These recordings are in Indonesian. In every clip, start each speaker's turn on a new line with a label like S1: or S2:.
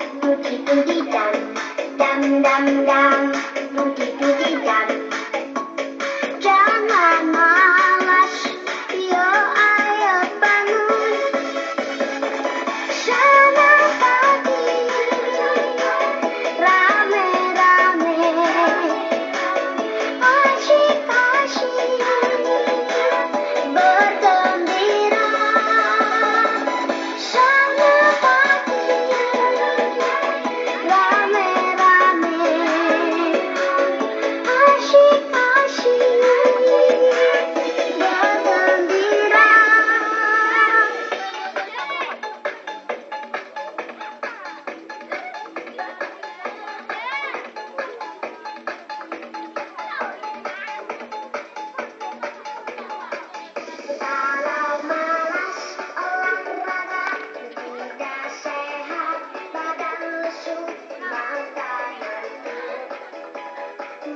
S1: Puji-puji dam, dam, puji-puji dam. Jangan malas, yo ayo bangun. Senang pagi, rame-rame, asyik-asyik, bergembira. Senang pagi, rame-rame, asyik-asyik, bergembira. Kalau malas olahraga tidak sehat, badan lesu, mata ngantuk.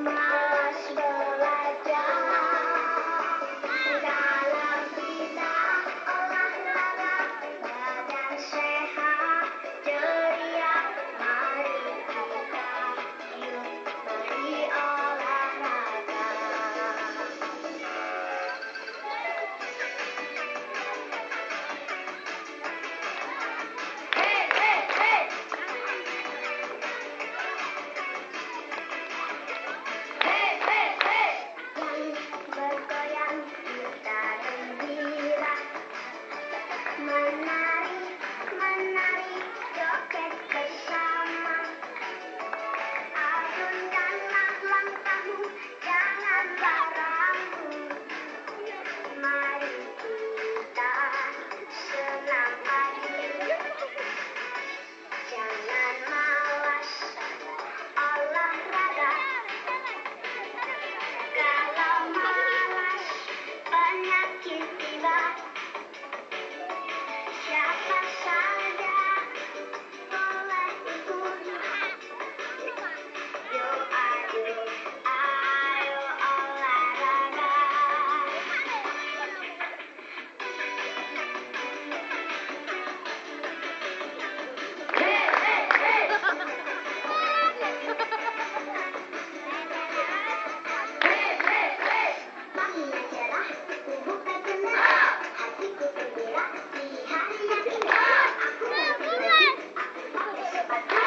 S1: Malas belajar. Kalau tidak olahraga, badan sehat, ceria. Mari kita yuk mari olahraga. Yang bergoyang kita gembira, menari, joget bersama. Alunkanlah langkahmu, janganlah ragu. Mari kita senam pagi, jangan malas olahraga. Kalau malas penyakit tiba, siapa saja boleh ikut. Yo ayo olahraga. Paginya cerah, tubuh bergerak, hatiku gembira di hari yang indah. Aku mau pergi, aku pakai sepatu.